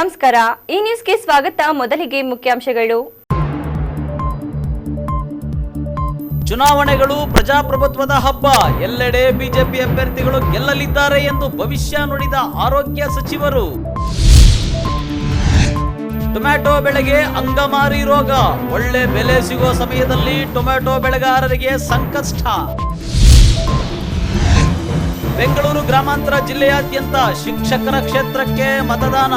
ನಮಸ್ಕಾರ ಈ ನ್ಯೂಸ್ಗೆ ಸ್ವಾಗತ ಮೊದಲಿಗೆ ಮುಖ್ಯಾಂಶಗಳು ಚುನಾವಣೆಗಳು ಪ್ರಜಾಪ್ರಭುತ್ವದ ಹಬ್ಬ ಎಲ್ಲೆಡೆ ಬಿಜೆಪಿ ಅಭ್ಯರ್ಥಿಗಳು ಗೆಲ್ಲಲಿದ್ದಾರೆ ಎಂದು ಭವಿಷ್ಯ ನುಡಿದ ಆರೋಗ್ಯ ಸಚಿವರು ಟೊಮ್ಯಾಟೊ ಬೆಳೆಗೆ ಅಂಗಮಾರಿ ರೋಗ ಒಳ್ಳೆ ಬೆಲೆ ಸಿಗುವ ಸಮಯದಲ್ಲಿ ಟೊಮ್ಯಾಟೊ ಬೆಳೆಗಾರರಿಗೆ ಸಂಕಷ್ಟ ಬೆಂಗಳೂರು ಗ್ರಾಮಾಂತರ ಜಿಲ್ಲೆಯಾದ್ಯಂತ ಶಿಕ್ಷಕರ ಕ್ಷೇತ್ರಕ್ಕೆ ಮತದಾನ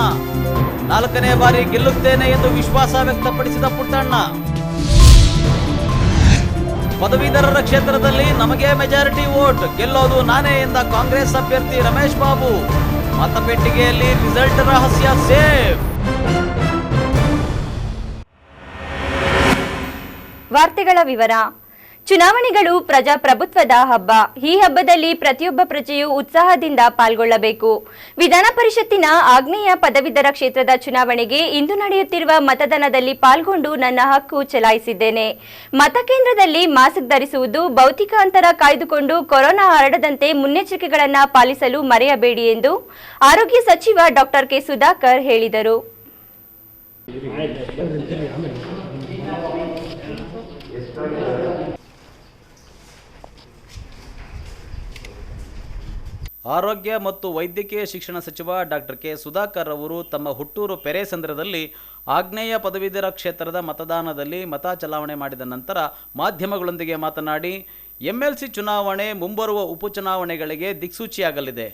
4ನೇ ಬಾರಿ ಗೆಲ್ಲುತ್ತೇನೆ ಎಂದು ವಿಶ್ವಾಸ ವ್ಯಕ್ತಪಡಿಸಿದ ಪುಟ್ಟಣ್ಣ ಪದವೀಧರರ ಕ್ಷೇತ್ರದಲ್ಲಿ ನಮಗೆ ಮೆಜಾರಿಟಿ ವೋಟ್ ಗೆಲ್ಲೋದು ನಾನೇ ಎಂದ ಕಾಂಗ್ರೆಸ್ ಅಭ್ಯರ್ಥಿ ರಮೇಶ್ ಬಾಬು ಮತಪೆಟ್ಟಿಗೆಯಲ್ಲಿ ರಿಸಲ್ಟ್ ರಹಸ್ಯ ಸೇಫ್. ವಾರ್ತೆಗಳ ವಿವರ ಚುನಾವಣೆಗಳು ಪ್ರಜಾಪ್ರಭುತ್ವದ ಹಬ್ಬ. ಈ ಹಬ್ಬದಲ್ಲಿ ಪ್ರತಿಯೊಬ್ಬ ಪ್ರಜೆಯೂ ಉತ್ಸಾಹದಿಂದ ಪಾಲ್ಗೊಳ್ಳಬೇಕು. ವಿಧಾನ ಪರಿಷತ್ತಿನ ಆಗ್ನೇಯ ಪದವೀಧರ ಕ್ಷೇತ್ರದ ಚುನಾವಣೆಗೆ ಇಂದು ನಡೆಯುತ್ತಿರುವ ಮತದಾನದಲ್ಲಿ ಪಾಲ್ಗೊಂಡು ನನ್ನ ಹಕ್ಕು ಚಲಾಯಿಸಿದ್ದೇನೆ. ಮತಕೇಂದ್ರದಲ್ಲಿ ಮಾಸ್ಕ್ ಧರಿಸುವುದು, ಭೌತಿಕ ಅಂತರ ಕಾಯ್ದುಕೊಂಡು ಕೊರೋನಾ ಹರಡದಂತೆ ಮುನ್ನೆಚ್ಚರಿಕೆಗಳನ್ನು ಪಾಲಿಸಲು ಮರೆಯಬೇಡಿ ಎಂದು ಆರೋಗ್ಯ ಸಚಿವ ಡಾಕ್ಟರ್ ಕೆ ಸುಧಾಕರ್ ಹೇಳಿದರು. ಆರೋಗ್ಯ ಮತ್ತು ವೈದ್ಯಕೀಯ ಶಿಕ್ಷಣ ಸಚಿವ ಡಾಕ್ಟರ್ ಕೆ ಸುಧಾಕರ್ ಅವರು ತಮ್ಮ ಹುಟ್ಟೂರು ಪೆರೇಸಂದ್ರದಲ್ಲಿ ಆಗ್ನೇಯ ಪದವೀಧರ ಕ್ಷೇತ್ರದ ಮತದಾನದಲ್ಲಿ ಮತ ಚಲಾವಣೆ ಮಾಡಿದ ನಂತರ ಮಾಧ್ಯಮಗಳೊಂದಿಗೆ ಮಾತನಾಡಿ ಎಂಎಲ್ಸಿ ಚುನಾವಣೆ ಮುಂಬರುವ ಉಪಚುನಾವಣೆಗಳಿಗೆ ದಿಕ್ಸೂಚಿಯಾಗಲಿದೆ.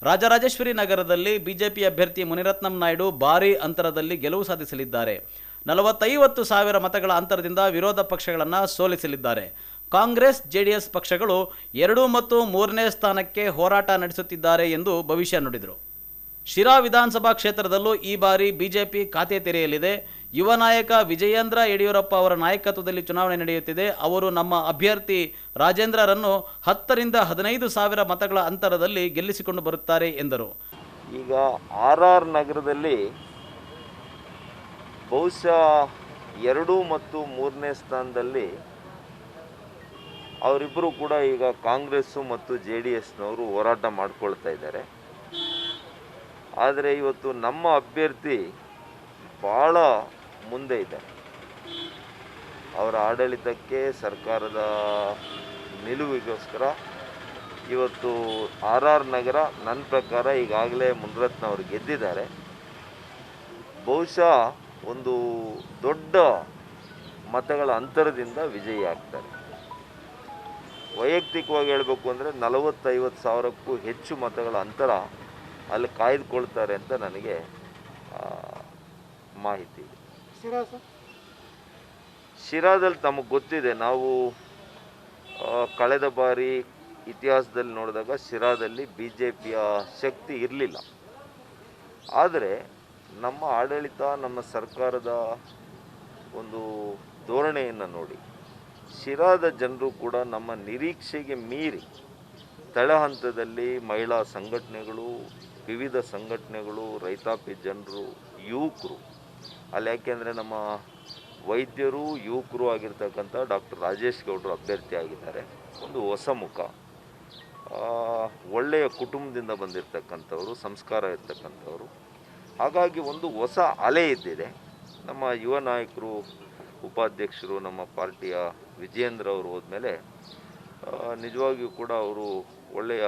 ರಾಜರಾಜೇಶ್ವರಿ ನಗರದಲ್ಲಿ ಬಿಜೆಪಿ ಅಭ್ಯರ್ಥಿ ಮುನಿರತ್ನಂ ನಾಯ್ಡು ಭಾರೀ ಅಂತರದಲ್ಲಿ ಗೆಲುವು ಸಾಧಿಸಲಿದ್ದಾರೆ. 40-50 ಸಾವಿರ ಮತಗಳ ಅಂತರದಿಂದ ವಿರೋಧ ಪಕ್ಷಗಳನ್ನು ಸೋಲಿಸಲಿದ್ದಾರೆ. ಕಾಂಗ್ರೆಸ್ ಜೆಡಿಎಸ್ ಪಕ್ಷಗಳು 2 ಮತ್ತು 3ನೇ ಸ್ಥಾನಕ್ಕೆ ಹೋರಾಟ ನಡೆಸುತ್ತಿದ್ದಾರೆ ಎಂದು ಭವಿಷ್ಯ ನುಡಿದರು. ಶಿರಾ ವಿಧಾನಸಭಾ ಕ್ಷೇತ್ರದಲ್ಲೂ ಈ ಬಾರಿ ಬಿಜೆಪಿ ಖಾತೆ ತೆರೆಯಲಿದೆ. ಯುವ ನಾಯಕ ವಿಜಯೇಂದ್ರ ಯಡಿಯೂರಪ್ಪ ಅವರ ನಾಯಕತ್ವದಲ್ಲಿ ಚುನಾವಣೆ ನಡೆಯುತ್ತಿದೆ. ಅವರು ನಮ್ಮ ಅಭ್ಯರ್ಥಿ ರಾಜೇಂದ್ರರನ್ನು 10ರಿಂದ 15 ಸಾವಿರ ಮತಗಳ ಅಂತರದಲ್ಲಿ ಗೆಲ್ಲಿಸಿಕೊಂಡು ಬರುತ್ತಾರೆ ಎಂದರು. ಈಗ ಆರ್ ನಗರದಲ್ಲಿ ಬಹುಶಃ 2 ಮತ್ತು 3ನೇ ಸ್ಥಾನದಲ್ಲಿ ಅವರಿಬ್ಬರು ಕೂಡ ಈಗ ಕಾಂಗ್ರೆಸ್ಸು ಮತ್ತು JDSನವರು ಹೋರಾಟ ಮಾಡ್ಕೊಳ್ತಾ ಇದ್ದಾರೆ. ಆದರೆ ಇವತ್ತು ನಮ್ಮ ಅಭ್ಯರ್ಥಿ ಭಾಳ ಮುಂದೆ ಇದ್ದಾರೆ. ಅವರ ಆಡಳಿತಕ್ಕೆ ಸರ್ಕಾರದ ನಿಲುವಿಗೋಸ್ಕರ ಇವತ್ತು ಆರ್ ನಗರ ನನ್ನ ಪ್ರಕಾರ ಈಗಾಗಲೇ ಮುನಿರತ್ನ ಅವರು ಗೆದ್ದಿದ್ದಾರೆ. ಬಹುಶಃ ಒಂದು ದೊಡ್ಡ ಮತಗಳ ಅಂತರದಿಂದ ವಿಜಯಿ ಆಗ್ತಾರೆ. ವೈಯಕ್ತಿಕವಾಗಿ ಹೇಳಬೇಕು ಅಂದರೆ 40-50 ಸಾವಿರಕ್ಕೂ ಹೆಚ್ಚು ಮತಗಳ ಅಂತರ ಅಲ್ಲಿ ಕಾಯ್ದುಕೊಳ್ತಾರೆ ಅಂತ ನನಗೆ ಮಾಹಿತಿ ಇದೆ. ಶಿರಾದಲ್ಲಿ ತಮಗೆ ಗೊತ್ತಿದೆ, ನಾವು ಕಳೆದ ಬಾರಿ ಇತಿಹಾಸದಲ್ಲಿ ನೋಡಿದಾಗ ಶಿರಾದಲ್ಲಿ BJPಯ ಶಕ್ತಿ ಇರಲಿಲ್ಲ. ಆದರೆ ನಮ್ಮ ಆಡಳಿತ, ನಮ್ಮ ಸರ್ಕಾರದ ಒಂದು ಧೋರಣೆಯನ್ನು ನೋಡಿ ಶಿರಾದ ಜನರು ಕೂಡ ನಮ್ಮ ನಿರೀಕ್ಷೆಗೆ ಮೀರಿ ತಳಹಂತದಲ್ಲಿ ಮಹಿಳಾ ಸಂಘಟನೆಗಳು, ವಿವಿಧ ಸಂಘಟನೆಗಳು, ರೈತಾಪಿ ಜನರು, ಯುವಕರು ಅಲ್ಲಿ, ಯಾಕೆಂದರೆ ನಮ್ಮ ವೈದ್ಯರು ಯುವಕರು ಆಗಿರ್ತಕ್ಕಂಥ ಡಾಕ್ಟರ್ ರಾಜೇಶ್ ಗೌಡರು ಅಭ್ಯರ್ಥಿ ಆಗಿದ್ದಾರೆ. ಒಂದು ಹೊಸ ಮುಖ, ಒಳ್ಳೆಯ ಕುಟುಂಬದಿಂದ ಬಂದಿರತಕ್ಕಂಥವರು, ಸಂಸ್ಕಾರ ಇರ್ತಕ್ಕಂಥವರು. ಹಾಗಾಗಿ ಒಂದು ಹೊಸ ಅಲೆ ಇದ್ದಿದೆ. ನಮ್ಮ ಯುವ ನಾಯಕರು, ಉಪಾಧ್ಯಕ್ಷರು, ನಮ್ಮ ಪಾರ್ಟಿಯ ವಿಜಯೇಂದ್ರ ಅವರು ಹೋದ್ಮೇಲೆ ನಿಜವಾಗಿಯೂ ಕೂಡ ಅವರು ಒಳ್ಳೆಯ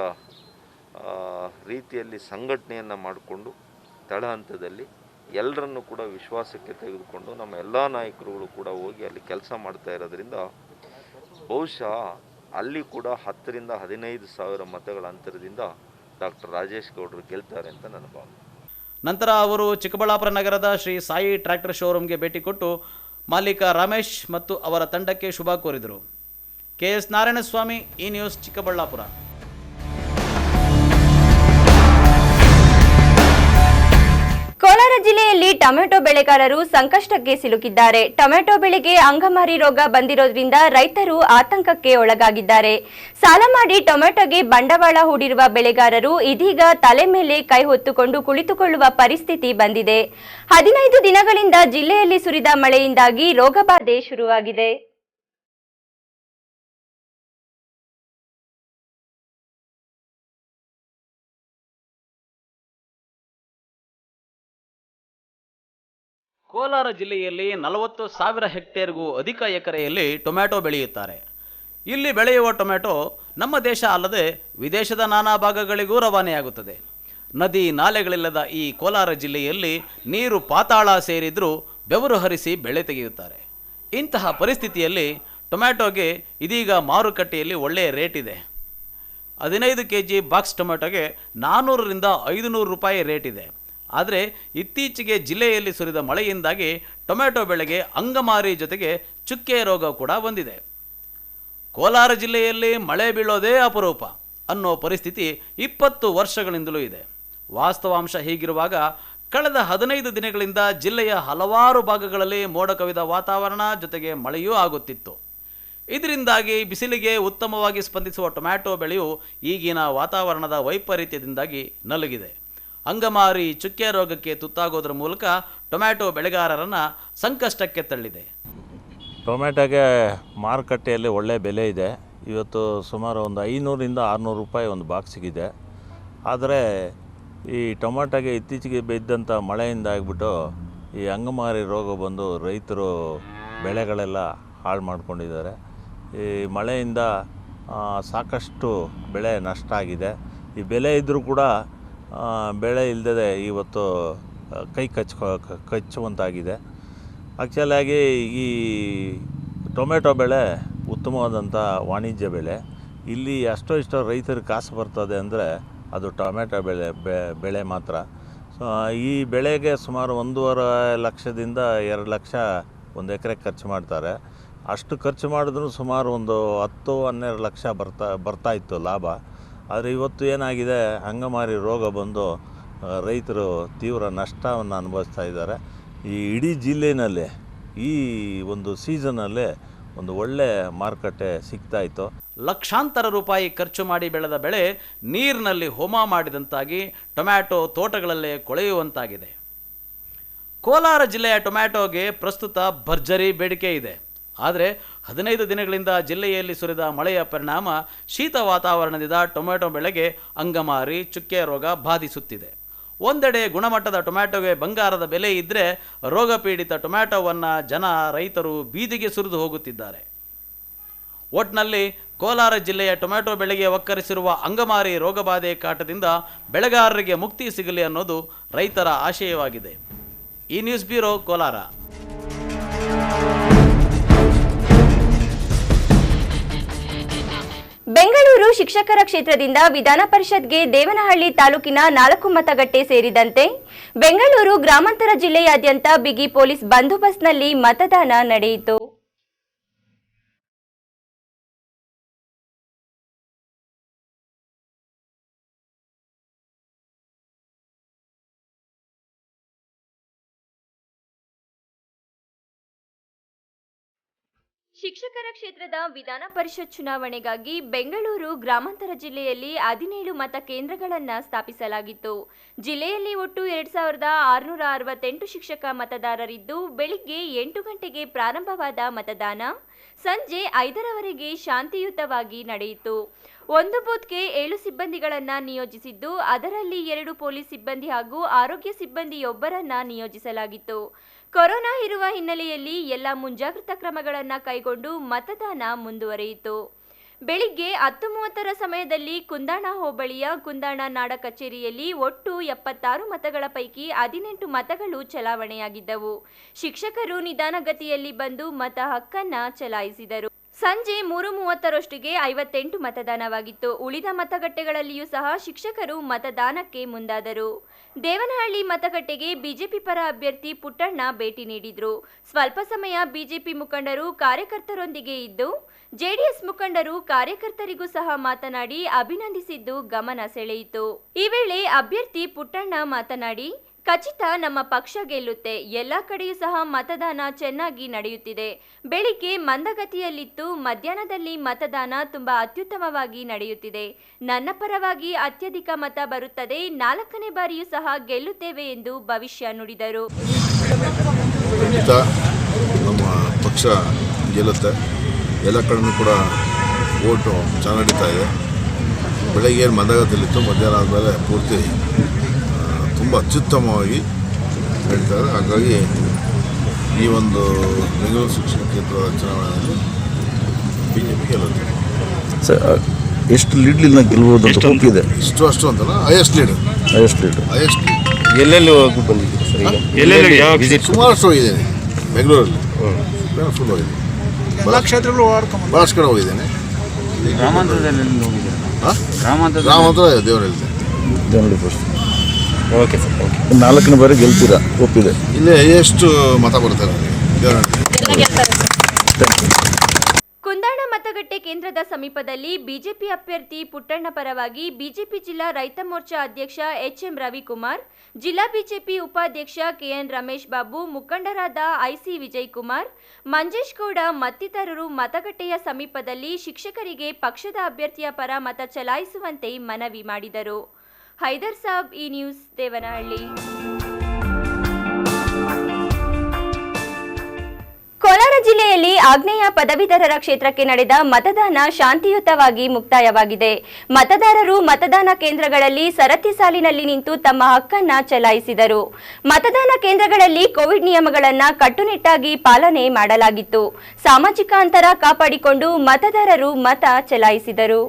ರೀತಿಯಲ್ಲಿ ಸಂಘಟನೆಯನ್ನು ಮಾಡಿಕೊಂಡು ತಳಹಂತದಲ್ಲಿ ಎಲ್ಲರನ್ನು ಕೂಡ ವಿಶ್ವಾಸಕ್ಕೆ ತೆಗೆದುಕೊಂಡು ನಮ್ಮ ಎಲ್ಲ ನಾಯಕರುಗಳು ಕೂಡ ಹೋಗಿ ಅಲ್ಲಿ ಕೆಲಸ ಮಾಡ್ತಾ ಇರೋದ್ರಿಂದ ಬಹುಶಃ ಅಲ್ಲಿ ಕೂಡ 10ರಿಂದ 15 ಸಾವಿರ ಮತಗಳ ಅಂತರದಿಂದ ಡಾಕ್ಟರ್ ರಾಜೇಶ್ ಗೌಡರು ಗೆಲ್ತಾರೆ ಅಂತ ನನ್ನ ಭಾವನೆ. ನಂತರ ಅವರು ಚಿಕ್ಕಬಳ್ಳಾಪುರ ನಗರದ ಶ್ರೀ ಸಾಯಿ ಟ್ರ್ಯಾಕ್ಟರ್ ಶೋರೂಮ್ಗೆ ಭೇಟಿ ಕೊಟ್ಟು ಮಾಲೀಕ ರಮೇಶ್ ಮತ್ತು ಅವರ ತಂಡಕ್ಕೆ ಶುಭ ಕೋರಿದರು. KS ನಾರಾಯಣಸ್ವಾಮಿ, ಈ ನ್ಯೂಸ್, ಚಿಕ್ಕಬಳ್ಳಾಪುರ. ಕೋಲಾರ ಜಿಲ್ಲೆಯಲ್ಲಿ ಟೊಮೆಟೊ ಬೆಳೆಗಾರರು ಸಂಕಷ್ಟಕ್ಕೆ ಸಿಲುಕಿದ್ದಾರೆ. ಟೊಮೆಟೊ ಬೆಳೆಗೆ ಅಂಗಮಾರಿ ರೋಗ ಬಂದಿರೋದ್ರಿಂದ ರೈತರು ಆತಂಕಕ್ಕೆ ಒಳಗಾಗಿದ್ದಾರೆ. ಸಾಲ ಮಾಡಿ ಟೊಮೆಟೊಗೆ ಬಂಡವಾಳ ಹೂಡಿರುವ ಬೆಳೆಗಾರರು ಇದೀಗ ತಲೆ ಮೇಲೆ ಕೈ ಹೊತ್ತುಕೊಂಡು ಕುಳಿತುಕೊಳ್ಳುವ ಪರಿಸ್ಥಿತಿ ಬಂದಿದೆ. 15 ದಿನಗಳಿಂದ ಜಿಲ್ಲೆಯಲ್ಲಿ ಸುರಿದ ಮಳೆಯಿಂದಾಗಿ ರೋಗಬಾಧೆ ಶುರುವಾಗಿದೆ. ಕೋಲಾರ ಜಿಲ್ಲೆಯಲ್ಲಿ 40,000 ಹೆಕ್ಟೇರ್ಗೂ ಅಧಿಕ ಎಕರೆಯಲ್ಲಿ ಟೊಮ್ಯಾಟೊ ಬೆಳೆಯುತ್ತಾರೆ. ಇಲ್ಲಿ ಬೆಳೆಯುವ ಟೊಮ್ಯಾಟೊ ನಮ್ಮ ದೇಶ ಅಲ್ಲದೆ ವಿದೇಶದ ನಾನಾ ಭಾಗಗಳಿಗೂ ರವಾನೆಯಾಗುತ್ತದೆ. ನದಿ ನಾಲೆಗಳಿಲ್ಲದ ಈ ಕೋಲಾರ ಜಿಲ್ಲೆಯಲ್ಲಿ ನೀರು ಪಾತಾಳ ಸೇರಿದ್ರೂ ಬೆವರು ಹರಿಸಿ ಬೆಳೆ ತೆಗೆಯುತ್ತಾರೆ. ಇಂತಹ ಪರಿಸ್ಥಿತಿಯಲ್ಲಿ ಟೊಮ್ಯಾಟೊಗೆ ಇದೀಗ ಮಾರುಕಟ್ಟೆಯಲ್ಲಿ ಒಳ್ಳೆಯ ರೇಟ್ ಇದೆ. 15 kg ಬಾಕ್ಸ್ ಟೊಮ್ಯಾಟೊಗೆ 400ರಿಂದ 500 ರೂಪಾಯಿ ರೇಟ್ ಇದೆ. ಆದರೆ ಇತ್ತೀಚೆಗೆ ಜಿಲ್ಲೆಯಲ್ಲಿ ಸುರಿದ ಮಳೆಯಿಂದಾಗಿ ಟೊಮ್ಯಾಟೊ ಬೆಳೆಗೆ ಅಂಗಮಾರಿ ಜೊತೆಗೆ ಚುಕ್ಕೆ ರೋಗ ಕೂಡ ಬಂದಿದೆ. ಕೋಲಾರ ಜಿಲ್ಲೆಯಲ್ಲಿ ಮಳೆ ಬೀಳೋದೇ ಅಪರೂಪ ಅನ್ನೋ ಪರಿಸ್ಥಿತಿ 20 ವರ್ಷಗಳಿಂದಲೂ ಇದೆ. ವಾಸ್ತವಾಂಶ ಹೀಗಿರುವಾಗ ಕಳೆದ 15 ದಿನಗಳಿಂದ ಜಿಲ್ಲೆಯ ಹಲವಾರು ಭಾಗಗಳಲ್ಲಿ ಮೋಡ ಕವಿದ ವಾತಾವರಣ ಜೊತೆಗೆ ಮಳೆಯೂ ಆಗುತ್ತಿತ್ತು. ಇದರಿಂದಾಗಿ ಬಿಸಿಲಿಗೆ ಉತ್ತಮವಾಗಿ ಸ್ಪಂದಿಸುವ ಟೊಮ್ಯಾಟೊ ಬೆಳೆಯು ಈಗಿನ ವಾತಾವರಣದ ವೈಪರೀತ್ಯದಿಂದಾಗಿ ನಲುಗಿದೆ. ಅಂಗಮಾರಿ ಚುಕ್ಕೆ ರೋಗಕ್ಕೆ ತುತ್ತಾಗೋದ್ರ ಮೂಲಕ ಟೊಮ್ಯಾಟೊ ಬೆಳೆಗಾರರನ್ನು ಸಂಕಷ್ಟಕ್ಕೆ ತಳ್ಳಿದೆ. ಟೊಮ್ಯಾಟೋಗೆ ಮಾರುಕಟ್ಟೆಯಲ್ಲಿ ಒಳ್ಳೆ ಬೆಲೆ ಇದೆ. ಇವತ್ತು ಸುಮಾರು ಒಂದು 500ರಿಂದ 600 ರೂಪಾಯಿ ಒಂದು ಬಾಕ್ಸಿಗಿದೆ. ಆದರೆ ಈ ಟೊಮ್ಯಾಟೋಗೆ ಇತ್ತೀಚೆಗೆ ಬಿದ್ದಂಥ ಮಳೆಯಿಂದ ಆಗಿಬಿಟ್ಟು ಈ ಅಂಗಮಾರಿ ರೋಗ ಬಂದು ರೈತರು ಬೆಳೆಗಳೆಲ್ಲ ಹಾಳು ಮಾಡ್ಕೊಂಡಿದ್ದಾರೆ. ಈ ಮಳೆಯಿಂದ ಸಾಕಷ್ಟು ಬೆಳೆ ನಷ್ಟ ಆಗಿದೆ. ಈ ಬೆಲೆ ಇದ್ದರೂ ಕೂಡ ಬೆಳೆ ಇಲ್ಲದೆ ಇವತ್ತು ಕೈ ಕಚ್ಚುವಂತಾಗಿದೆ. ಆ್ಯಕ್ಚುಲಾಗಿ ಈ ಟೊಮೆಟೊ ಬೆಳೆ ಉತ್ತಮವಾದಂಥ ವಾಣಿಜ್ಯ ಬೆಳೆ. ಇಲ್ಲಿ ಅಷ್ಟೋ ಇಷ್ಟೋ ರೈತರಿಗೆ ಕಾಸು ಬರ್ತದೆ ಅಂದರೆ ಅದು ಟೊಮೆಟೊ ಬೆಳೆ ಮಾತ್ರ. ಸೊ ಈ ಬೆಳೆಗೆ ಸುಮಾರು 1.5 ಲಕ್ಷದಿಂದ 2 ಲಕ್ಷ ಒಂದು ಎಕರೆ ಖರ್ಚು ಮಾಡ್ತಾರೆ. ಅಷ್ಟು ಖರ್ಚು ಮಾಡಿದ್ರೂ ಸುಮಾರು ಒಂದು 10-12 ಲಕ್ಷ ಬರ್ತಾ ಇತ್ತು ಲಾಭ. ಆದರೆ ಇವತ್ತು ಏನಾಗಿದೆ, ಅಂಗಮಾರಿ ರೋಗ ಬಂದು ರೈತರು ತೀವ್ರ ನಷ್ಟವನ್ನು ಅನುಭವಿಸ್ತಾ ಇದ್ದಾರೆ. ಈ ಇಡೀ ಜಿಲ್ಲೆಯಲ್ಲಿ ಈ ಒಂದು ಸೀಸನಲ್ಲಿ ಒಂದು ಒಳ್ಳೆ ಮಾರುಕಟ್ಟೆ ಸಿಗ್ತಾಯಿತ್ತು. ಲಕ್ಷಾಂತರ ರೂಪಾಯಿ ಖರ್ಚು ಮಾಡಿ ಬೆಳೆದ ಬೆಳೆ ನೀರಿನಲ್ಲಿ ಹೋಮ ಮಾಡಿದಂತಾಗಿ ಟೊಮ್ಯಾಟೊ ತೋಟಗಳಲ್ಲೇ ಕೊಳೆಯುವಂತಾಗಿದೆ. ಕೋಲಾರ ಜಿಲ್ಲೆಯ ಟೊಮ್ಯಾಟೊಗೆ ಪ್ರಸ್ತುತ ಭರ್ಜರಿ ಬೇಡಿಕೆ ಇದೆ. ಆದರೆ 15 ದಿನಗಳಿಂದ ಜಿಲ್ಲೆಯಲ್ಲಿ ಸುರಿದ ಮಳೆಯ ಪರಿಣಾಮ ಶೀತ ವಾತಾವರಣದಿಂದ ಟೊಮ್ಯಾಟೊ ಬೆಳೆಗೆ ಅಂಗಮಾರಿ ಚುಕ್ಕೆ ರೋಗ ಬಾಧಿಸುತ್ತಿದೆ. ಒಂದೆಡೆ ಗುಣಮಟ್ಟದ ಟೊಮ್ಯಾಟೊಗೆ ಬಂಗಾರದ ಬೆಲೆ ಇದ್ದರೆ ರೋಗ ಪೀಡಿತ ಟೊಮ್ಯಾಟೊವನ್ನು ರೈತರು ಬೀದಿಗೆ ಸುರಿದು ಹೋಗುತ್ತಿದ್ದಾರೆ. ಒಟ್ನಲ್ಲಿ ಕೋಲಾರ ಜಿಲ್ಲೆಯ ಟೊಮ್ಯಾಟೊ ಬೆಳೆಗೆ ಒಕ್ಕರಿಸಿರುವ ಅಂಗಮಾರಿ ರೋಗಬಾಧೆ ಕಾಟದಿಂದ ಬೆಳೆಗಾರರಿಗೆ ಮುಕ್ತಿ ಸಿಗಲಿ ಅನ್ನೋದು ರೈತರ ಆಶಯವಾಗಿದೆ. ಈ ನ್ಯೂಸ್ ಬ್ಯೂರೋ, ಕೋಲಾರ. ಬೆಂಗಳೂರು ಶಿಕ್ಷಕರ ಕ್ಷೇತ್ರದಿಂದ ವಿಧಾನ ಪರಿಷತ್ಗೆ ದೇವನಹಳ್ಳಿ ತಾಲೂಕಿನ 4 ಮತಗಟ್ಟೆ ಸೇರಿದಂತೆ ಬೆಂಗಳೂರು ಗ್ರಾಮಾಂತರ ಜಿಲ್ಲೆಯಾದ್ಯಂತ ಬಿಗಿ ಪೊಲೀಸ್ ಬಂದೋಬಸ್ತ್ನಲ್ಲಿ ಮತದಾನ ನಡೆಯಿತು. ಶಿಕ್ಷಕರ ಕ್ಷೇತ್ರದ ವಿಧಾನ ಪರಿಷತ್ ಚುನಾವಣೆಗಾಗಿ ಬೆಂಗಳೂರು ಗ್ರಾಮಾಂತರ ಜಿಲ್ಲೆಯಲ್ಲಿ 17 ಮತಕೇಂದ್ರಗಳನ್ನು ಸ್ಥಾಪಿಸಲಾಗಿತ್ತು. ಜಿಲ್ಲೆಯಲ್ಲಿ ಒಟ್ಟು 2668 ಶಿಕ್ಷಕ ಮತದಾರರಿದ್ದು ಬೆಳಿಗ್ಗೆ 8 ಗಂಟೆಗೆ ಪ್ರಾರಂಭವಾದ ಮತದಾನ ಸಂಜೆ 5ರವರೆಗೆ ಶಾಂತಿಯುತವಾಗಿ ನಡೆಯಿತು. ಒಂದು ಬೂತ್ಗೆ 7 ಸಿಬ್ಬಂದಿಗಳನ್ನು ನಿಯೋಜಿಸಿದ್ದು ಅದರಲ್ಲಿ 2 ಪೊಲೀಸ್ ಸಿಬ್ಬಂದಿ ಹಾಗೂ ಆರೋಗ್ಯ ಸಿಬ್ಬಂದಿಯೊಬ್ಬರನ್ನ ನಿಯೋಜಿಸಲಾಗಿತ್ತು. ಕೊರೋನಾ ಇರುವ ಹಿನ್ನೆಲೆಯಲ್ಲಿ ಎಲ್ಲ ಮುಂಜಾಗ್ರತಾ ಕ್ರಮಗಳನ್ನು ಕೈಗೊಂಡು ಮತದಾನ ಮುಂದುವರಿಯಿತು. ಬೆಳಿಗ್ಗೆ 10:30 ಸಮಯದಲ್ಲಿ ಕುಂದಾಣ ಹೋಬಳಿಯ ಕುಂದಾಣ ನಾಡ ಕಚೇರಿಯಲ್ಲಿ ಒಟ್ಟು 76 ಮತಗಳ ಪೈಕಿ 18 ಮತಗಳು ಚಲಾವಣೆಯಾಗಿದ್ದವು. ಶಿಕ್ಷಕರು ನಿಧಾನಗತಿಯಲ್ಲಿ ಬಂದು ಮತ ಹಕ್ಕನ್ನು ಚಲಾಯಿಸಿದರು. ಸಂಜೆ 3:30ರಷ್ಟಿಗೆ 58 ಮತದಾನವಾಗಿತ್ತು. ಉಳಿದ ಮತಗಟ್ಟೆಗಳಲ್ಲಿಯೂ ಸಹ ಶಿಕ್ಷಕರು ಮತದಾನಕ್ಕೆ ಮುಂದಾದರು. ದೇವನಹಳ್ಳಿ ಮತಗಟ್ಟೆಗೆ ಬಿಜೆಪಿ ಪರ ಅಭ್ಯರ್ಥಿ ಪುಟ್ಟಣ್ಣ ಭೇಟಿ ನೀಡಿದ್ರು. ಸ್ವಲ್ಪ ಸಮಯ ಬಿಜೆಪಿ ಮುಖಂಡರು ಕಾರ್ಯಕರ್ತರೊಂದಿಗೆ ಇದ್ದು ಜೆಡಿಎಸ್ ಮುಖಂಡರು ಕಾರ್ಯಕರ್ತರಿಗೂ ಸಹ ಮಾತನಾಡಿ ಅಭಿನಂದಿಸಿದ್ದು ಗಮನ ಸೆಳೆಯಿತು. ಈ ವೇಳೆ ಅಭ್ಯರ್ಥಿ ಪುಟ್ಟಣ್ಣ ಮಾತನಾಡಿ, ಖಚಿತ ನಮ್ಮ ಪಕ್ಷ ಗೆಲ್ಲುತ್ತೆ. ಎಲ್ಲ ಕಡೆಯೂ ಸಹ ಮತದಾನ ಚೆನ್ನಾಗಿ ನಡೆಯುತ್ತಿದೆ. ಬೆಳಿಗ್ಗೆ ಮಂದಗತಿಯಲ್ಲಿತ್ತು, ಮಧ್ಯಾಹ್ನದಲ್ಲಿ ಮತದಾನ ತುಂಬಾ ಅತ್ಯುತ್ತಮವಾಗಿ ನಡೆಯುತ್ತಿದೆ. ನನ್ನ ಪರವಾಗಿ ಅತ್ಯಧಿಕ ಮತ ಬರುತ್ತದೆ. 4ನೇ ಬಾರಿಯೂ ಸಹ ಗೆಲ್ಲುತ್ತೇವೆ ಎಂದು ಭವಿಷ್ಯ ನುಡಿದರು. ನಮ್ಮ ಪಕ್ಷ ಗೆಲ್ಲುತ್ತೆ. ಎಲ್ಲ ಕಡೆನೂ ಕೂಡ ಓಟು ಚೆನ್ನಾಗಿ ನಡೀತಾ ಇದೆ. ಬೆಳಗ್ಗೆ ಮಂದಗತಿಯಲ್ಲಿತ್ತು, ಮಧ್ಯಾಹ್ನ ಆದಮೇಲೆ ಪೂರ್ತಿ ತುಂಬ ಅತ್ಯುತ್ತಮವಾಗಿ ನಡೀತಾರೆ. ಹಾಗಾಗಿ ಈ ಒಂದು ಬೆಂಗಳೂರು ಶಿಕ್ಷಣ ಕ್ಷೇತ್ರದ ಚುನಾವಣೆಯಲ್ಲಿ BJP ಗೆಲ್ಲುತ್ತೆ. ಸರ್ ಎಷ್ಟು ಲೀಡ್ಲಿಂದ ಗೆಲ್ಬೋದು ಅಂತ ಹೋಪ್ ಇದೆ? ಇಷ್ಟು ಅಷ್ಟು ಅಂತಲ್ಲ, ಹೈಯೆಸ್ಟ್ ಲೀಡ್. ಎಲ್ಲೆಲ್ಲಿ ಹೋಗಿ ಬಂದಿದ್ದೀರಿ ಸರ್? ಈಗ ಎಲ್ಲೆಲ್ಲಿ ಸುಮಾರಷ್ಟು ಹೋಗಿದ್ದೇನೆ. ಬೆಂಗಳೂರಲ್ಲಿ ಫುಲ್ ಹೋಗಿದ್ದೀನಿ. ಎಲ್ಲ ಕ್ಷೇತ್ರಗಳು ಭಾಳಷ್ಟು ಕಡೆ ಹೋಗಿದ್ದೇನೆ. ಗ್ರಾಮಾಂತರ ದೇವರಲ್ಲಿ. Okay sir, okay. 4ನೇ ಬಾರಿ ಗೆಲ್ತೀರಾ, ಒಪ್ಪಿದೆ. ಇಲ್ಲೇ ಎಷ್ಟು ಮತ ಬರ್ತಾರೆ ದೇವರಲ್ಲಿ. ಕುಂದಾಣ ಮತಗಟ್ಟೆ ಕೇಂದ್ರದ ಸಮೀಪದಲ್ಲಿ ಬಿಜೆಪಿ ಅಭ್ಯರ್ಥಿ ಪುಟ್ಟಣ್ಣ ಪರವಾಗಿ ಬಿಜೆಪಿ ಜಿಲ್ಲಾ ರೈತ ಮೋರ್ಚಾ ಅಧ್ಯಕ್ಷ HM ರವಿಕುಮಾರ್, ಜಿಲ್ಲಾ ಬಿಜೆಪಿ ಉಪಾಧ್ಯಕ್ಷ KN ರಮೇಶ್ ಬಾಬು, ಮುಖಂಡರಾದ IC ವಿಜಯಕುಮಾರ್, ಮಂಜೇಶ್ ಗೌಡ ಮತ್ತಿತರರು ಮತಗಟ್ಟೆಯ ಸಮೀಪದಲ್ಲಿ ಶಿಕ್ಷಕರಿಗೆ ಪಕ್ಷದ ಅಭ್ಯರ್ಥಿಯ ಪರ ಮತ ಚಲಾಯಿಸುವಂತೆ ಮನವಿ ಮಾಡಿದರು. ಹೈದರ್ ಸಾಬ್, ಈ ನ್ಯೂಸ್, ದೇವನಹಳ್ಳಿ. ಕೋಲಾರ ಜಿಲ್ಲೆಯಲ್ಲಿ ಆಗ್ನೇಯ ಪದವೀಧರರ ಕ್ಷೇತ್ರಕ್ಕೆ ನಡೆದ ಮತದಾನ ಶಾಂತಿಯುತವಾಗಿ ಮುಕ್ತಾಯವಾಗಿದೆ. ಮತದಾರರು ಮತದಾನ ಕೇಂದ್ರಗಳಲ್ಲಿ ಸರತಿ ಸಾಲಿನಲ್ಲಿ ನಿಂತು ತಮ್ಮ ಹಕ್ಕನ್ನು ಚಲಾಯಿಸಿದರು. ಮತದಾನ ಕೇಂದ್ರಗಳಲ್ಲಿ ಕೋವಿಡ್ ನಿಯಮಗಳನ್ನು ಕಟ್ಟುನಿಟ್ಟಾಗಿ ಪಾಲನೆ ಮಾಡಲಾಗಿತ್ತು. ಸಾಮಾಜಿಕ ಅಂತರ ಕಾಪಾಡಿಕೊಂಡು ಮತದಾರರು ಮತ ಚಲಾಯಿಸಿದರು.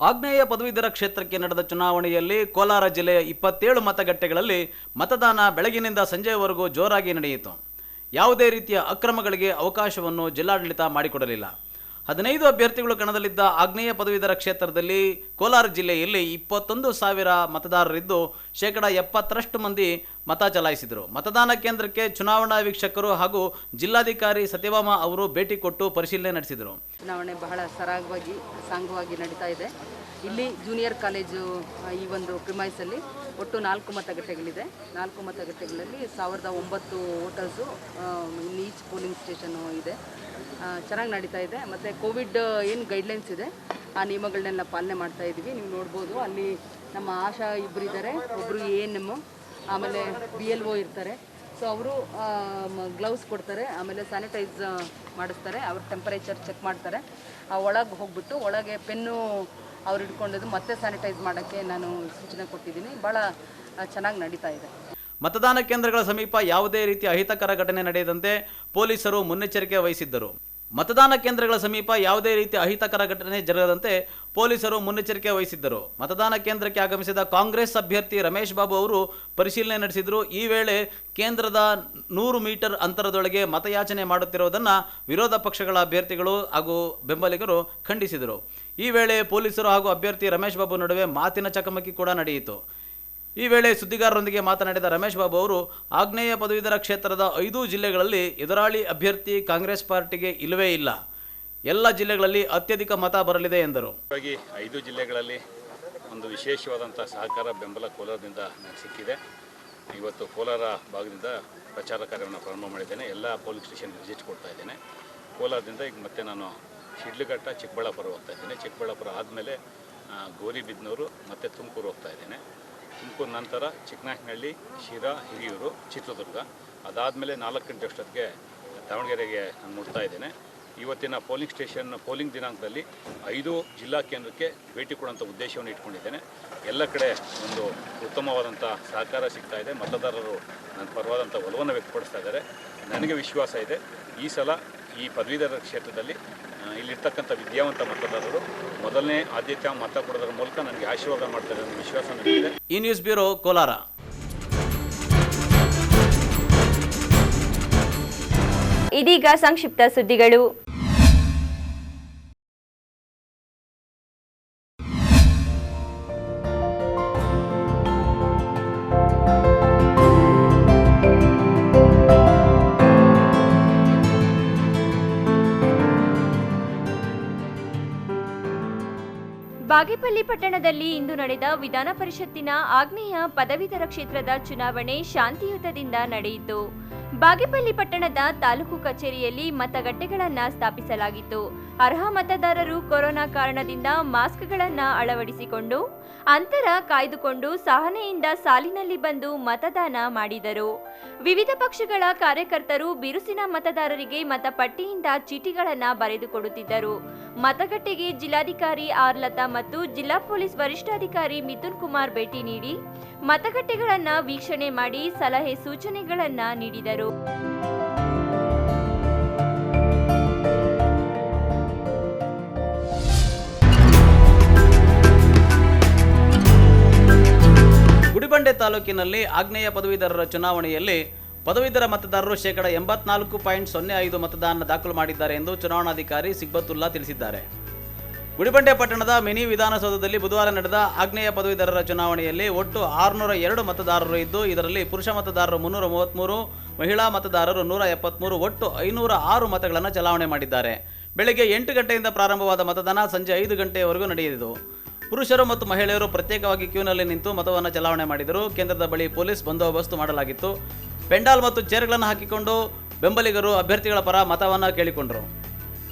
ಆಗ್ನೇಯ ಪದವೀಧರ ಕ್ಷೇತ್ರಕ್ಕೆ ನಡೆದ ಚುನಾವಣೆಯಲ್ಲಿ ಕೋಲಾರ ಜಿಲ್ಲೆಯ 27 ಮತಗಟ್ಟೆಗಳಲ್ಲಿ ಮತದಾನ ಬೆಳಗಿನಿಂದ ಸಂಜೆಯವರೆಗೂ ಜೋರಾಗಿ ನಡೆಯಿತು. ಯಾವುದೇ ರೀತಿಯ ಅಕ್ರಮಗಳಿಗೆ ಅವಕಾಶವನ್ನು ಜಿಲ್ಲಾಡಳಿತ ಮಾಡಿಕೊಡಲಿಲ್ಲ. 15 ಅಭ್ಯರ್ಥಿಗಳು ಕಣದಲ್ಲಿದ್ದ ಆಗ್ನೇಯ ಪದವೀಧರ ಕ್ಷೇತ್ರದಲ್ಲಿ ಕೋಲಾರ ಜಿಲ್ಲೆಯಲ್ಲಿ 21,000 ಮತದಾರರಿದ್ದು 70% ಮಂದಿ ಮತ ಚಲಾಯಿಸಿದರು. ಮತದಾನ ಕೇಂದ್ರಕ್ಕೆ ಚುನಾವಣಾ ವೀಕ್ಷಕರು ಹಾಗೂ ಜಿಲ್ಲಾಧಿಕಾರಿ ಸತ್ಯಭಾಮ ಅವರು ಭೇಟಿ ಕೊಟ್ಟು ಪರಿಶೀಲನೆ ನಡೆಸಿದರು. ಚುನಾವಣೆ ಬಹಳ ಸರಾಗವಾಗಿ ಸಾಂಗವಾಗಿ ನಡೀತಾ ಇದೆ. ಇಲ್ಲಿ ಜೂನಿಯರ್ ಕಾಲೇಜು ಈ ಒಂದು ಪ್ರಿಮೈಸಲ್ಲಿ ಒಟ್ಟು 4 ಮತಗಟ್ಟೆಗಳಿದೆ. 4 ಮತಗಟ್ಟೆಗಳಲ್ಲಿ 1009 voters in each polling station ಇದೆ. ಚೆನ್ನಾಗಿ ನಡೀತಾ ಇದೆ. ಮತ್ತು ಕೋವಿಡ್ ಏನು ಗೈಡ್ಲೈನ್ಸ್ ಇದೆ ಆ ನಿಯಮಗಳನ್ನೆಲ್ಲ ಪಾಲನೆ ಮಾಡ್ತಾ ಇದ್ದೀವಿ. ನೀವು ನೋಡ್ಬೋದು, ಅಲ್ಲಿ ನಮ್ಮ ಆಶಾ ಇಬ್ಬರು ಇದ್ದಾರೆ, ಒಬ್ಬರು ANM, ಆಮೇಲೆ BLO ಇರ್ತಾರೆ. ಸೊ ಅವರು ಗ್ಲೌಸ್ ಕೊಡ್ತಾರೆ, ಆಮೇಲೆ ಸ್ಯಾನಿಟೈಸ್ ಮಾಡಿಸ್ತಾರೆ, ಅವ್ರ ಟೆಂಪರೇಚರ್ ಚೆಕ್ ಮಾಡ್ತಾರೆ. ಒಳಗೆ ಹೋಗ್ಬಿಟ್ಟು ಒಳಗೆ ಪೆನ್ನು ಅವ್ರು ಹಿಡ್ಕೊಂಡಿದ್ದು ಮತ್ತೆ ಸ್ಯಾನಿಟೈಸ್ ಮಾಡೋಕ್ಕೆ ನಾನು ಸೂಚನೆ ಕೊಟ್ಟಿದ್ದೀನಿ. ಭಾಳ ಚೆನ್ನಾಗಿ ನಡೀತಾ ಇದೆ. ಮತದಾನ ಕೇಂದ್ರಗಳ ಸಮೀಪ ಯಾವುದೇ ರೀತಿಯ ಅಹಿತಕರ ಘಟನೆ ನಡೆಯದಂತೆ ಪೊಲೀಸರು ಮುನ್ನೆಚ್ಚರಿಕೆ ವಹಿಸಿದ್ದರು. ಮತದಾನ ಕೇಂದ್ರಗಳ ಸಮೀಪ ಯಾವುದೇ ರೀತಿಯ ಅಹಿತಕರ ಘಟನೆ ಜರಗದಂತೆ ಪೊಲೀಸರು ಮುನ್ನೆಚ್ಚರಿಕೆ ವಹಿಸಿದ್ದರು. ಮತದಾನ ಕೇಂದ್ರಕ್ಕೆ ಆಗಮಿಸಿದ ಕಾಂಗ್ರೆಸ್ ಅಭ್ಯರ್ಥಿ ರಮೇಶ್ ಬಾಬು ಅವರು ಪರಿಶೀಲನೆ ನಡೆಸಿದರು. ಈ ವೇಳೆ ಕೇಂದ್ರದ 100 ಮೀಟರ್ ಅಂತರದೊಳಗೆ ಮತಯಾಚನೆ ಮಾಡುತ್ತಿರುವುದನ್ನು ವಿರೋಧ ಪಕ್ಷಗಳ ಅಭ್ಯರ್ಥಿಗಳು ಹಾಗೂ ಬೆಂಬಲಿಗರು ಖಂಡಿಸಿದರು. ಈ ವೇಳೆ ಪೊಲೀಸರು ಹಾಗೂ ಅಭ್ಯರ್ಥಿ ರಮೇಶ್ ಬಾಬು ನಡುವೆ ಮಾತಿನ ಚಕಮಕಿ ಕೂಡ ನಡೆಯಿತು. ಈ ವೇಳೆ ಸುದ್ದಿಗಾರರೊಂದಿಗೆ ಮಾತನಾಡಿದ ರಮೇಶ್ ಬಾಬು ಅವರು, ಆಗ್ನೇಯ ಪದವೀಧರ ಕ್ಷೇತ್ರದ 5 ಜಿಲ್ಲೆಗಳಲ್ಲಿ ಎದುರಾಳಿ ಅಭ್ಯರ್ಥಿ ಕಾಂಗ್ರೆಸ್ ಪಾರ್ಟಿಗೆ ಇಲ್ಲವೇ ಇಲ್ಲ. ಎಲ್ಲ ಜಿಲ್ಲೆಗಳಲ್ಲಿ ಅತ್ಯಧಿಕ ಮತ ಬರಲಿದೆ ಎಂದರು. 5 ಜಿಲ್ಲೆಗಳಲ್ಲಿ ಒಂದು ವಿಶೇಷವಾದಂಥ ಸಹಕಾರ ಬೆಂಬಲ ಕೋಲಾರದಿಂದ ನನಗೆ ಸಿಕ್ಕಿದೆ. ಇವತ್ತು ಕೋಲಾರ ಭಾಗದಿಂದ ಪ್ರಚಾರ ಕಾರ್ಯವನ್ನು ಪ್ರಾರಂಭ ಮಾಡಿದ್ದೇನೆ. ಎಲ್ಲ ಪೋಲಿಂಗ್ ಸ್ಟೇಷನ್ ವಿಸಿಟ್ ಕೊಡ್ತಾ ಇದ್ದೇನೆ. ಕೋಲಾರದಿಂದ ಈಗ ಮತ್ತೆ ನಾನು ಶಿಡ್ಲಘಟ್ಟ, ಚಿಕ್ಕಬಳ್ಳಾಪುರ ಹೋಗ್ತಾ ಇದ್ದೇನೆ. ಚಿಕ್ಕಬಳ್ಳಾಪುರ ಆದಮೇಲೆ ಗೌರಿಬಿದನೂರು ಮತ್ತು ತುಮಕೂರು ಹೋಗ್ತಾ ಇದ್ದೇನೆ. ತುಮಕೂರು ನಂತರ ಚಿಕ್ಕನಾಯಕನಹಳ್ಳಿ, ಶಿರಾ, ಹಿರಿಯೂರು, ಚಿತ್ರದುರ್ಗ, ಅದಾದಮೇಲೆ 4 ಗಂಟೆ ಅಷ್ಟೊತ್ತಿಗೆ ದಾವಣಗೆರೆಗೆ ನಾನು ಮುಟ್ತಾ ಇದ್ದೇನೆ. ಇವತ್ತಿನ ಪೋಲಿಂಗ್ ದಿನಾಂಕದಲ್ಲಿ 5 ಜಿಲ್ಲಾ ಕೇಂದ್ರಕ್ಕೆ ಭೇಟಿ ಕೊಡುವಂಥ ಉದ್ದೇಶವನ್ನು ಇಟ್ಕೊಂಡಿದ್ದೇನೆ. ಎಲ್ಲ ಕಡೆ ಒಂದು ಉತ್ತಮವಾದಂಥ ಸಹಕಾರ ಸಿಗ್ತಾ ಇದೆ. ಮತದಾರರು ನನ್ನ ಪರವಾದಂಥ ಒಲವನ್ನು ವ್ಯಕ್ತಪಡಿಸ್ತಾ ಇದ್ದಾರೆ. ನನಗೆ ವಿಶ್ವಾಸ ಇದೆ, ಈ ಸಲ ಈ ಪದವೀಧರ ಕ್ಷೇತ್ರದಲ್ಲಿ ಇಲ್ಲಿರ್ತಕ್ಕಂಥ ವಿದ್ಯಾವಂತ ಮತದಾರರು ಮೊದಲನೇ ಆದ್ಯತೆ ಮತ ಕೊಡೋದ್ರ ಮೂಲಕ ನನಗೆ ಆಶೀರ್ವಾದ ಮಾಡ್ತಾರೆ ಅನ್ನೋ ವಿಶ್ವಾಸ ನನಗಿದೆ. ಈ ನ್ಯೂಸ್ ಬ್ಯೂರೋ, ಕೋಲಾರ. ಇದೀಗ ಸಂಕ್ಷಿಪ್ತ ಸುದ್ದಿಗಳು. ಬಾಗೇಪಲ್ಲಿ ಪಟ್ಟಣದಲ್ಲಿ ಇಂದು ನಡೆದ ವಿಧಾನ ಪರಿಷತ್ತಿನ ಆಗ್ನೇಯ ಪದವೀಧರ ಕ್ಷೇತ್ರದ ಚುನಾವಣೆ ಶಾಂತಿಯುತದಿಂದ ನಡೆಯಿತು. ಬಾಗೇಪಲ್ಲಿ ಪಟ್ಟಣದ ತಾಲೂಕು ಕಚೇರಿಯಲ್ಲಿ ಮತಗಟ್ಟೆಗಳನ್ನು ಸ್ಥಾಪಿಸಲಾಗಿತ್ತು. ಅರ್ಹ ಮತದಾರರು ಕೊರೋನಾ ಕಾರಣದಿಂದ ಮಾಸ್ಕ್ಗಳನ್ನು ಅಳವಡಿಸಿಕೊಂಡು ಅಂತರ ಕಾಯ್ದುಕೊಂಡು ಸಹನೆಯಿಂದ ಸಾಲಿನಲ್ಲಿ ಬಂದು ಮತದಾನ ಮಾಡಿದರು. ವಿವಿಧ ಪಕ್ಷಗಳ ಕಾರ್ಯಕರ್ತರು ಬಿರುಸಿನ ಮತದಾರರಿಗೆ ಮತಪಟ್ಟಿಯಿಂದ ಚೀಟಿಗಳನ್ನು ಬರೆದುಕೊಡುತ್ತಿದ್ದರು. ಮತಗಟ್ಟೆಗೆ ಜಿಲ್ಲಾಧಿಕಾರಿ ಆರ್ ಲತಾ ಮತ್ತು ಮತ್ತು ಜಿಲ್ಲಾ ಪೊಲೀಸ್ ವರಿಷ್ಠಾಧಿಕಾರಿ ಮಿಥುನ್ ಕುಮಾರ್ ಭೇಟಿ ನೀಡಿ ಮತಗಟ್ಟೆಗಳನ್ನು ವೀಕ್ಷಣೆ ಮಾಡಿ ಸಲಹೆ ಸೂಚನೆಗಳನ್ನು ನೀಡಿದರು. ಗುಡಿಬಂಡೆ ತಾಲೂಕಿನಲ್ಲಿ ಆಗ್ನೇಯ ಪದವೀಧರರ ಚುನಾವಣೆಯಲ್ಲಿ ಪದವೀಧರ ಮತದಾರರು ಶೇಕಡ 84.05 ಮತದಾನ ದಾಖಲು ಮಾಡಿದ್ದಾರೆ ಎಂದು ಚುನಾವಣಾಧಿಕಾರಿ ಸಿಗ್ಬತುಲ್ಲಾ ತಿಳಿಸಿದ್ದಾರೆ. ಗುಡಿಬಂಡೆ ಪಟ್ಟಣದ ಮಿನಿ ವಿಧಾನಸೌಧದಲ್ಲಿ ಬುಧವಾರ ನಡೆದ ಆಗ್ನೇಯ ಪದವೀಧರರ ಚುನಾವಣೆಯಲ್ಲಿ ಒಟ್ಟು 602 ಮತದಾರರು ಇದ್ದು, ಇದರಲ್ಲಿ ಪುರುಷ ಮತದಾರರು 333, ಮಹಿಳಾ ಮತದಾರರು 173, ಒಟ್ಟು 506 ಮತಗಳನ್ನು ಚಲಾವಣೆ ಮಾಡಿದ್ದಾರೆ. ಬೆಳಗ್ಗೆ 8 ಗಂಟೆಯಿಂದ ಪ್ರಾರಂಭವಾದ ಮತದಾನ ಸಂಜೆ 5 ಗಂಟೆಯವರೆಗೂ ನಡೆಯಿತು. ಪುರುಷರು ಮತ್ತು ಮಹಿಳೆಯರು ಪ್ರತ್ಯೇಕವಾಗಿ ಕ್ಯೂನಲ್ಲಿ ನಿಂತು ಮತವನ್ನು ಚಲಾವಣೆ ಮಾಡಿದರು. ಕೇಂದ್ರದ ಬಳಿ ಪೊಲೀಸ್ ಬಂದೋಬಸ್ತ್ ಮಾಡಲಾಗಿತ್ತು. ಪೆಂಡಾಲ್ ಮತ್ತು ಚೇರ್ಗಳನ್ನು ಹಾಕಿಕೊಂಡು ಬೆಂಬಲಿಗರು ಅಭ್ಯರ್ಥಿಗಳ ಪರ ಮತವನ್ನು ಕೇಳಿಕೊಂಡರು.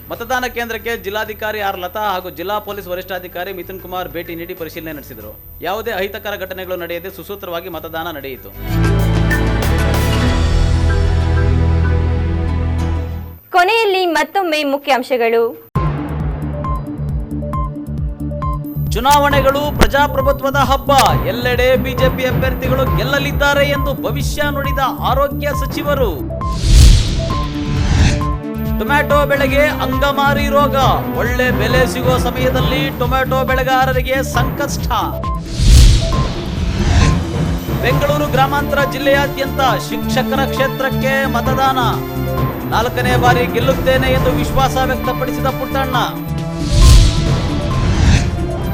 ಮತದಾನ ಕೇಂದ್ರಕ್ಕೆ ಜಿಲ್ಲಾಧಿಕಾರಿ ಆರ್ ಲತಾ ಹಾಗೂ ಜಿಲ್ಲಾ ಪೊಲೀಸ್ ವರಿಷ್ಠಾಧಿಕಾರಿ ಮಿಥುನ್ ಕುಮಾರ್ ಭೇಟಿ ನೀಡಿ ಪರಿಶೀಲನೆ ನಡೆಸಿದರು. ಯಾವುದೇ ಅಹಿತಕರ ಘಟನೆಗಳು ನಡೆಯದೆ ಸುಸೂತ್ರವಾಗಿ ಮತದಾನ ನಡೆಯಿತು. ಕೊನೆಯಲ್ಲಿ ಮತ್ತೊಮ್ಮೆ ಮುಖ್ಯಾಂಶಗಳು. ಚುನಾವಣೆಗಳು ಪ್ರಜಾಪ್ರಭುತ್ವದ ಹಬ್ಬ. ಎಲ್ಲೆಡೆ ಬಿಜೆಪಿ ಅಭ್ಯರ್ಥಿಗಳು ಗೆಲ್ಲಲಿದ್ದಾರೆ ಎಂದು ಭವಿಷ್ಯ ನುಡಿದ ಆರೋಗ್ಯ ಸಚಿವರು. ಟೊಮ್ಯಾಟೊ ಬೆಳೆಗೆ ಅಂಗಮಾರಿ ರೋಗ. ಒಳ್ಳೆ ಬೆಲೆ ಸಿಗುವ ಸಮಯದಲ್ಲಿ ಟೊಮ್ಯಾಟೊ ಬೆಳೆಗಾರರಿಗೆ ಸಂಕಷ್ಟ. ಬೆಂಗಳೂರು ಗ್ರಾಮಾಂತರ ಜಿಲ್ಲೆಯಾದ್ಯಂತ ಶಿಕ್ಷಕರ ಕ್ಷೇತ್ರಕ್ಕೆ ಮತದಾನ. 4ನೇ ಬಾರಿ ಗೆಲ್ಲುತ್ತೇನೆ ಎಂದು ವಿಶ್ವಾಸ ವ್ಯಕ್ತಪಡಿಸಿದ ಪುಟ್ಟಣ್ಣ.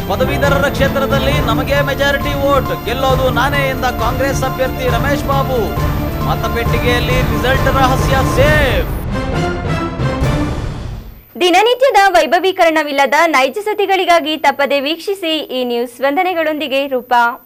ಪದವೀಧರರ ಕ್ಷೇತ್ರದಲ್ಲಿ ನಮಗೆ ಮೆಜಾರಿಟಿ ವೋಟ್, ಗೆಲ್ಲೋದು ನಾನೇ ಎಂದ ಕಾಂಗ್ರೆಸ್ ಅಭ್ಯರ್ಥಿ ರಮೇಶ್ ಬಾಬು. ಮತಪೆಟ್ಟಿಗೆಯಲ್ಲಿ ರಿಸಲ್ಟ್ ರಹಸ್ಯ ಸೇಫ್. ದಿನನಿತ್ಯದ ವೈಭವೀಕರಣವಿಲ್ಲದ ನೈಜ ಸುದ್ದಿಗಳಿಗಾಗಿ ತಪ್ಪದೆ ವೀಕ್ಷಿಸಿ ಈ ನ್ಯೂಸ್. ವಂದನೆಗಳೊಂದಿಗೆ ರೂಪಾ.